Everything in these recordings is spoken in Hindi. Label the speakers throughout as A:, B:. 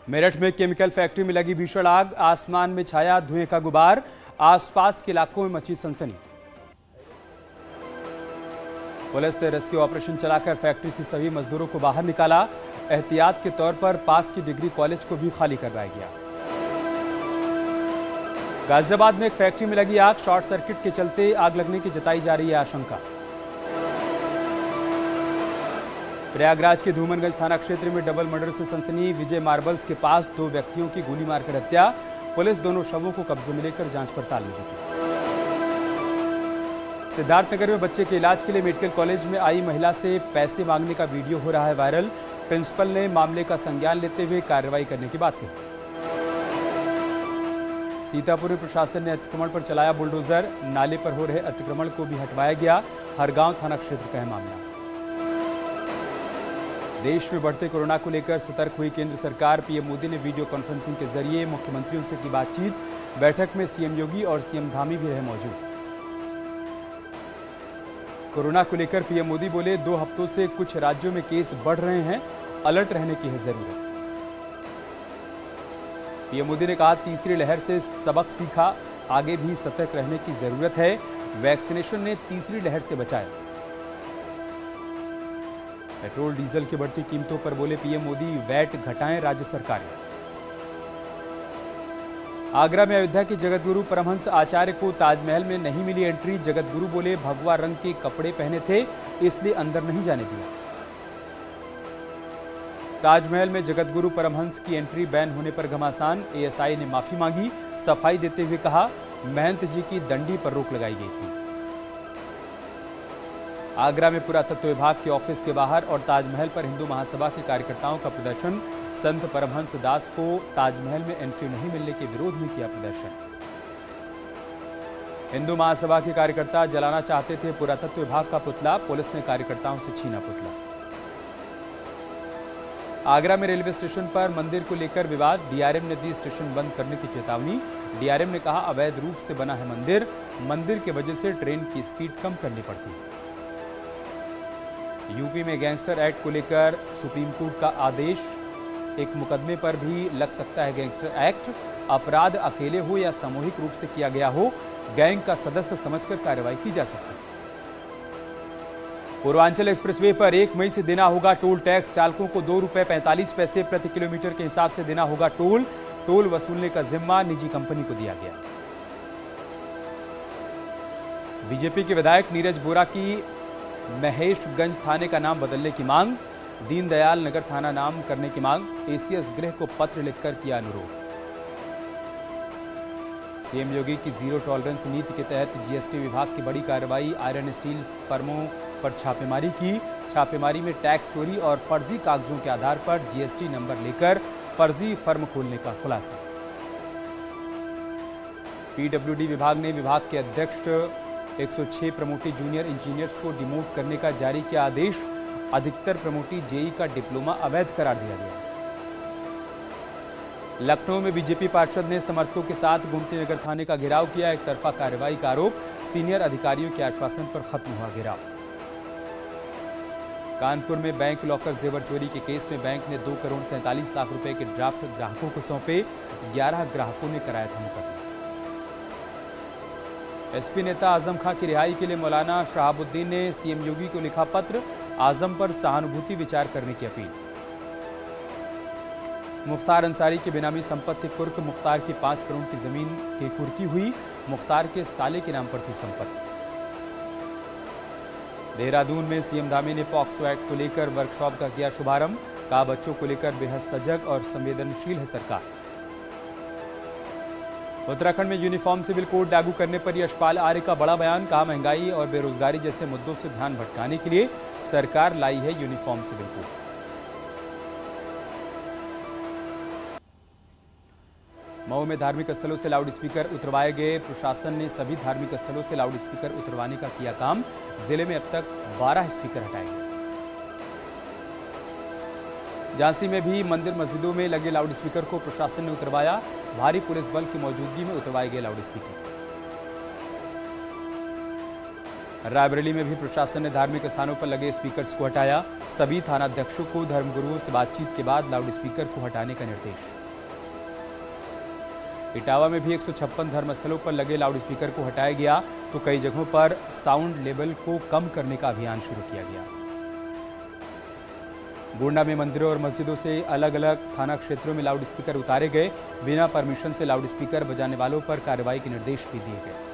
A: मेरठ में केमिकल फैक्ट्री में लगी भीषण आग, आसमान में छाया धुएं का गुबार, आसपास के इलाकों में मची सनसनी। पुलिस ने रेस्क्यू ऑपरेशन चलाकर फैक्ट्री से सभी मजदूरों को बाहर निकाला। एहतियात के तौर पर पास की डिग्री कॉलेज को भी खाली करवाया गया। गाजियाबाद में एक फैक्ट्री में लगी आग, शॉर्ट सर्किट के चलते आग लगने की जताई जा रही है आशंका। प्रयागराज के धूमनगंज थाना क्षेत्र में डबल मर्डर से सनसनी। विजय मार्बल्स के पास 2 व्यक्तियों की गोली मारकर हत्या। पुलिस दोनों शवों को कब्जे में लेकर जांच पड़ताल में जुटी। सिद्धार्थनगर में बच्चे के इलाज के लिए मेडिकल कॉलेज में आई महिला से पैसे मांगने का वीडियो हो रहा है वायरल। प्रिंसिपल ने मामले का संज्ञान लेते हुए कार्रवाई करने की बात कही। सीतापुर में प्रशासन ने अतिक्रमण पर चलाया बुलडोजर, नाले पर हो रहे अतिक्रमण को भी हटवाया गया। हरगांव थाना क्षेत्र का है मामला। देश में बढ़ते कोरोना को लेकर सतर्क हुई केंद्र सरकार। पीएम मोदी ने वीडियो कॉन्फ्रेंसिंग के जरिए मुख्यमंत्रियों से की बातचीत। बैठक में सीएम योगी और सीएम धामी भी रहे मौजूद। कोरोना को लेकर पीएम मोदी बोले, 2 हफ्तों से कुछ राज्यों में केस बढ़ रहे हैं, अलर्ट रहने की है जरूरत। पीएम मोदी ने कहा, तीसरी लहर से सबक सीखा, आगे भी सतर्क रहने की जरूरत है। वैक्सीनेशन ने तीसरी लहर से बचाया। पेट्रोल डीजल की बढ़ती कीमतों पर बोले पीएम मोदी, वैट घटाएं राज्य सरकारें। आगरा में अयोध्या के जगतगुरु परमहंस आचार्य को ताजमहल में नहीं मिली एंट्री। जगतगुरु बोले, भगवा रंग के कपड़े पहने थे, इसलिए अंदर नहीं जाने दिया। ताजमहल में जगतगुरु परमहंस की एंट्री बैन होने पर घमासान। एएसआई ने माफी मांगी। सफाई देते हुए कहा, महंत जी की दंडी पर रोक लगाई गई थी। आगरा में पुरातत्व विभाग के ऑफिस के बाहर और ताजमहल पर हिंदू महासभा के कार्यकर्ताओं का प्रदर्शन। संत परमहंस दास को ताजमहल में एंट्री नहीं मिलने के विरोध में किया प्रदर्शन। हिंदू महासभा के कार्यकर्ता जलाना चाहते थे पुरातत्व विभाग का पुतला, पुलिस ने कार्यकर्ताओं से छीना पुतला। आगरा में रेलवे स्टेशन पर मंदिर को लेकर विवाद। डीआरएम ने दी स्टेशन बंद करने की चेतावनी। डीआरएम ने कहा, अवैध रूप से बना है मंदिर, मंदिर की वजह से ट्रेन की स्पीड कम करनी पड़ती है। यूपी में गैंगस्टर एक्ट को लेकर सुप्रीम कोर्ट का आदेश। एक मुकदमे पर भी लग सकता है गैंगस्टर एक्ट। अपराध अकेले हो या सामूहिक रूप से किया गया हो, गैंग का सदस्य समझकर कार्रवाई की जा सकती है। पूर्वांचल एक्सप्रेसवे पर 1 मई से देना होगा टोल टैक्स। चालकों को ₹2.45 प्रति किलोमीटर के हिसाब से देना होगा टोल। टोल वसूलने का जिम्मा निजी कंपनी को दिया गया। बीजेपी के विधायक नीरज बोरा की महेशगंज थाने का नाम बदलने की मांग। दीनदयाल नगर थाना नाम करने की मांग। एसीएस गृह को पत्र लिखकर किया अनुरोध। सीएम योगी की जीरो टॉलरेंस नीति के तहत जीएसटी विभाग की बड़ी कार्रवाई। आयरन स्टील फर्मों पर छापेमारी की। छापेमारी में टैक्स चोरी और फर्जी कागजों के आधार पर जीएसटी नंबर लेकर फर्जी फर्म खोलने का खुलासा। पीडब्ल्यूडी विभाग ने विभाग के अध्यक्ष 106 प्रमोटी जूनियर इंजीनियर्स को डिमोट करने का जारी किया आदेश। अधिकतर प्रमोटी जेई का डिप्लोमा अवैध करार दिया गया। लखनऊ में बीजेपी पार्षद ने समर्थकों के साथ गोमती नगर थाने का घेराव किया। एक तरफा कार्रवाई का आरोप। सीनियर अधिकारियों के आश्वासन पर खत्म हुआ घेराव। कानपुर में बैंक लॉकर जेवर चोरी के केस में बैंक ने 2 करोड़ 47 लाख रुपए के ड्राफ्ट ग्राहकों को सौंपे। 11 ग्राहकों ने कराया था मुकदमा। एसपी नेता आजम खां की रिहाई के लिए मौलाना शहाबुद्दीन ने सीएम योगी को लिखा पत्र। आजम पर सहानुभूति विचार करने की अपील। मुख्तार अंसारी की बेनामी संपत्ति कुर्क। मुख्तार की 5 करोड़ की जमीन की कुर्की हुई। मुख्तार के साले के नाम पर थी संपत्ति। देहरादून में सीएम धामी ने पॉक्सो एक्ट को लेकर वर्कशॉप का किया शुभारंभ। कहा, बच्चों को लेकर बेहद सजग और संवेदनशील है सरकार। उत्तराखंड में यूनिफॉर्म सिविल कोड लागू करने पर यशपाल आर्य का बड़ा बयान। कहा, महंगाई और बेरोजगारी जैसे मुद्दों से ध्यान भटकाने के लिए सरकार लाई है यूनिफॉर्म सिविल कोड। मऊ में धार्मिक स्थलों से लाउड स्पीकर उतरवाए गए। प्रशासन ने सभी धार्मिक स्थलों से लाउड स्पीकर उतरवाने का किया काम। जिले में अब तक 12 स्पीकर हटाए गए। झांसी में भी मंदिर मस्जिदों में लगे लाउड स्पीकर को प्रशासन ने उतरवाया। भारी पुलिस बल की मौजूदगी में उतरवाए गए लाउड स्पीकर। रायबरेली में भी प्रशासन ने धार्मिक स्थानों पर लगे स्पीकर्स को हटाया। सभी थानाध्यक्षों को धर्मगुरुओं से बातचीत के बाद लाउड स्पीकर को हटाने का निर्देश। इटावा में भी 156 धर्मस्थलों पर लगे लाउडस्पीकर को हटाया गया तो कई जगहों पर साउंड लेवल को कम करने का अभियान शुरू किया गया। गोंडा में मंदिरों और मस्जिदों से अलग अलग थाना क्षेत्रों में लाउडस्पीकर उतारे गए। बिना परमिशन से लाउडस्पीकर बजाने वालों पर कार्रवाई के निर्देश भी दिए गए।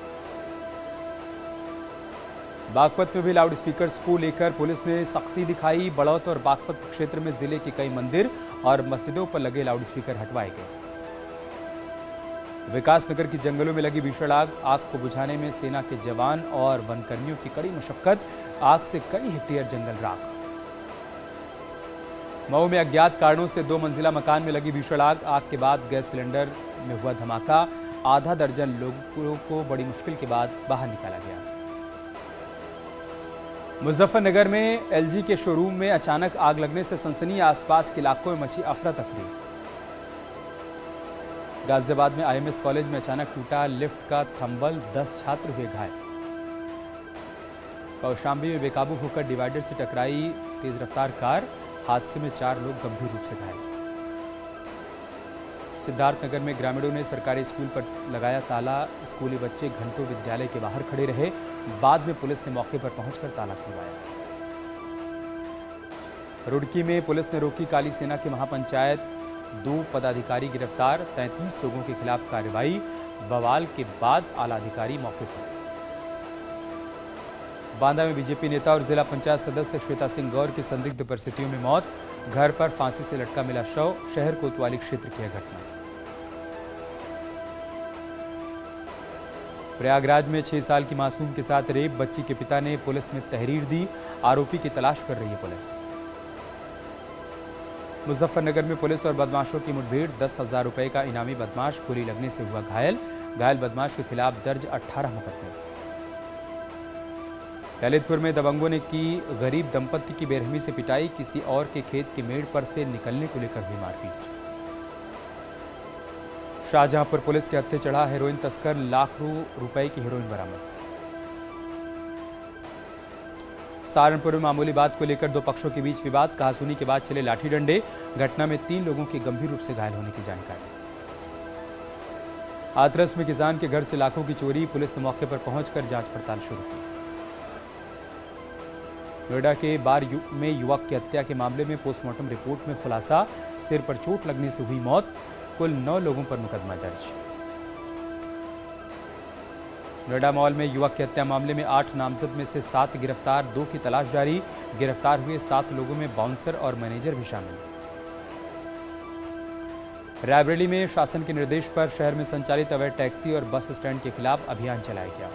A: बागपत में भी लाउडस्पीकर्स को लेकर पुलिस ने सख्ती दिखाई। बड़ौत और बागपत क्षेत्र में जिले के कई मंदिर और मस्जिदों पर लगे लाउडस्पीकर हटवाए गए। विकासनगर की जंगलों में लगी भीषण आग को बुझाने में सेना के जवान और वनकर्मियों की कड़ी मशक्कत। आग से कई हेक्टेयर जंगल राख। मऊ में अज्ञात कारणों से 2 मंजिला मकान में लगी भीषण आग के बाद गैस सिलेंडर में हुआ धमाका। आधा दर्जन लोगों को बड़ी मुश्किल के बाद बाहर निकाला गया। मुजफ्फरनगर में एलजी के शोरूम में अचानक आग लगने से सनसनी। आसपास के इलाकों में मची अफरा तफरी। गाजियाबाद में आईएमएस कॉलेज में अचानक टूटा लिफ्ट का थंबल, 10 छात्र हुए घायल। कौशाम्बी में बेकाबू होकर डिवाइडर से टकराई तेज रफ्तार कार। हादसे में 4 लोग गंभीर रूप से घायल। सिद्धार्थनगर में ग्रामीणों ने सरकारी स्कूल पर लगाया ताला। स्कूली बच्चे घंटों विद्यालय के बाहर खड़े रहे। बाद में पुलिस ने मौके पर पहुंचकर ताला खुलवाया। रुड़की में पुलिस ने रोकी काली सेना की महापंचायत। 2 पदाधिकारी गिरफ्तार। 33 लोगों के खिलाफ कार्रवाई। बवाल के बाद आला अधिकारी मौके पर। बांदा में बीजेपी नेता और जिला पंचायत सदस्य श्वेता सिंह गौर की संदिग्ध परिस्थितियों में मौत। घर पर फांसी से लटका मिला शव। शहर कोतवाली क्षेत्र की घटना। प्रयागराज में 6 साल की मासूम के साथ रेप। बच्ची के पिता ने पुलिस में तहरीर दी। आरोपी की तलाश कर रही है पुलिस। मुजफ्फरनगर में पुलिस और बदमाशों की मुठभेड़। 10,000 रुपए का इनामी बदमाश गोली लगने से हुआ घायल। घायल बदमाश के खिलाफ दर्ज 18 मुकदमे। ललितपुर में दबंगों ने की गरीब दंपत्ति की बेरहमी से पिटाई। किसी और के खेत के मेड़ पर से निकलने को लेकर हुई मारपीट। शाहजहांपुर पुलिस के हत्थे चढ़ा हेरोइन तस्कर। लाखों रुपए की हेरोइन बरामद। सहारनपुर में मामूली बात को लेकर 2 पक्षों के बीच विवाद। कहासुनी के बाद चले लाठी डंडे। घटना में 3 लोगों के गंभीर रूप से घायल होने की जानकारी। हाथरस में किसान के घर से लाखों की चोरी। पुलिस ने मौके पर पहुंचकर जांच पड़ताल शुरू की। नोएडा के बार में युवक की हत्या के मामले में पोस्टमार्टम रिपोर्ट में खुलासा। सिर पर चोट लगने से हुई मौत। कुल 9 लोगों पर मुकदमा दर्ज। नोएडा मॉल में युवक की हत्या मामले में 8 नामजद में से 7 गिरफ्तार। 2 की तलाश जारी। गिरफ्तार हुए 7 लोगों में बाउंसर और मैनेजर भी शामिल। रायबरेली में शासन के निर्देश पर शहर में संचालित अवैध टैक्सी और बस स्टैंड के खिलाफ अभियान चलाया गया।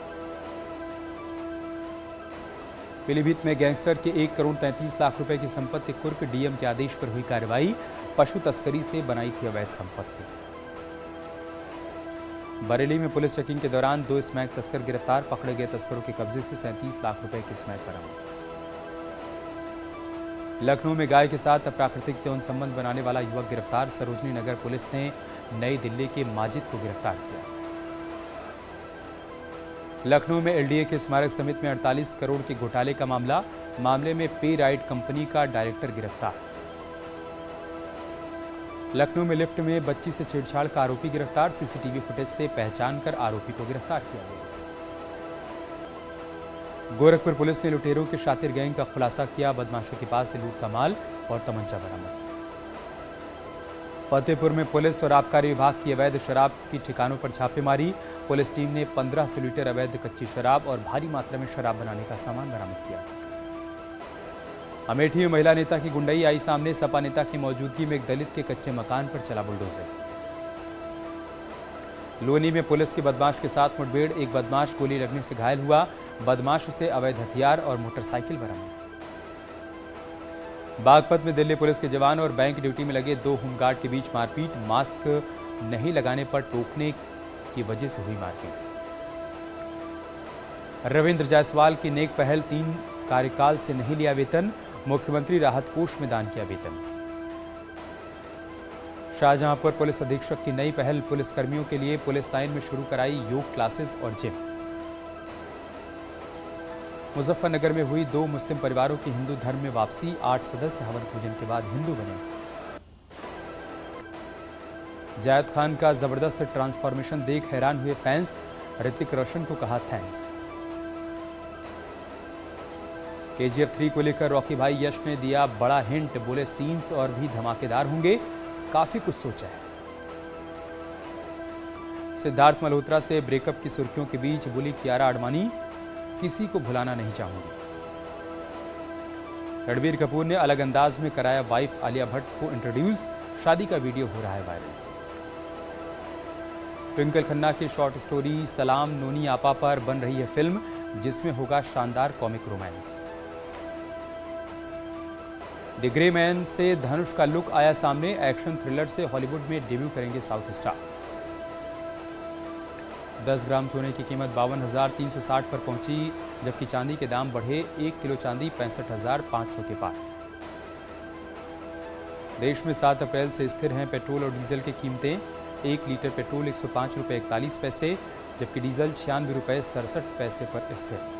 A: पीलीभीत में गैंगस्टर के 1 करोड़ 33 लाख रुपए की संपत्ति कुर्क। डीएम के आदेश पर हुई कार्रवाई। पशु तस्करी से बनाई थी अवैध संपत्ति। बरेली में पुलिस चेकिंग के दौरान 2 स्मैक तस्कर गिरफ्तार। पकड़े गए तस्करों के कब्जे से 37 लाख रुपए की स्मैक बरामद। लखनऊ में गाय के साथ अप्राकृतिक यौन संबंध बनाने वाला युवक गिरफ्तार। सरोजनी नगर पुलिस ने नई दिल्ली के माजिद को गिरफ्तार किया। लखनऊ में एलडीए के स्मारक समिति में 48 करोड़ के घोटाले का मामले में पे राइड कंपनी का डायरेक्टर गिरफ्तार। लखनऊ में लिफ्ट में बच्ची से छेड़छाड़ का आरोपी गिरफ्तार। सीसीटीवी फुटेज से पहचान कर आरोपी को गिरफ्तार किया गया। गोरखपुर पुलिस ने लुटेरों के शातिर गैंग का खुलासा किया। बदमाशों के पास से लूट का माल और तमंचा बरामद। फतेहपुर में पुलिस और आबकारी विभाग की अवैध शराब की ठिकानों पर छापेमारी। पुलिस टीम ने 1500 लीटर अवैध कच्ची शराब और भारी मात्रा में शराब बनाने का सामान बरामद किया। अमेठी में महिला नेता की गुंडई आई सामने। सपा नेता की मौजूदगी में एक दलित के कच्चे मकान पर चला बुलडोजर। लोनी में पुलिस के बदमाश के साथ मुठभेड़। एक बदमाश गोली लगने से घायल हुआ। बदमाश से अवैध हथियार और मोटरसाइकिल बरामद। बागपत में दिल्ली पुलिस के जवान और बैंक ड्यूटी में लगे 2 होमगार्ड के बीच मारपीट। मास्क नहीं लगाने पर टोकने की वजह से हुई मारपीट। रविंद्र जायसवाल की नेक पहल। 3 कार्यकाल से नहीं लिया वेतन। मुख्यमंत्री राहत कोष में दान किया वेतन। शाहजहांपुर पुलिस अधीक्षक की नई पहल। पुलिसकर्मियों के लिए पुलिस लाइन में शुरू कराई योग क्लासेस और जिम। मुजफ्फरनगर में हुई 2 मुस्लिम परिवारों की हिंदू धर्म में वापसी। 8 सदस्य हवन पूजन के बाद हिंदू बने। जायद खान का जबरदस्त ट्रांसफॉर्मेशन देख हैरान हुए फैंस, ऋतिक रोशन को कहा थैंक्स। KGF 3 को लेकर रॉकी भाई यश ने दिया बड़ा हिंट, बोले सीन्स और भी धमाकेदार होंगे, काफी कुछ सोचा है। सिद्धार्थ मल्होत्रा से ब्रेकअप की सुर्खियों के बीच बोली कियारा आडवाणी, किसी को भुलाना नहीं चाहूंगी। रणबीर कपूर ने अलग अंदाज में कराया वाइफ आलिया भट्ट को इंट्रोड्यूस, शादी का वीडियो हो रहा है वायरल। ट्विंकल खन्ना की शॉर्ट स्टोरी सलाम नोनी आपा पर बन रही है फिल्म, जिसमें होगा शानदार comic romance. The grey man से धनुष का लुक आया सामने, एक्शन थ्रिलर से हॉलीवुड में डेब्यू करेंगे साउथ स्टार। 10 ग्राम सोने की कीमत 52,360 पर पहुंची, जबकि चांदी के दाम बढ़े, 1 किलो चांदी 65,500 के पार। देश में 7 अप्रैल से स्थिर हैं पेट्रोल और डीजल की कीमतें। 1 लीटर पेट्रोल 105 रुपये 41 पैसे, जबकि डीजल 96 रुपये 67 पैसे पर स्थिर।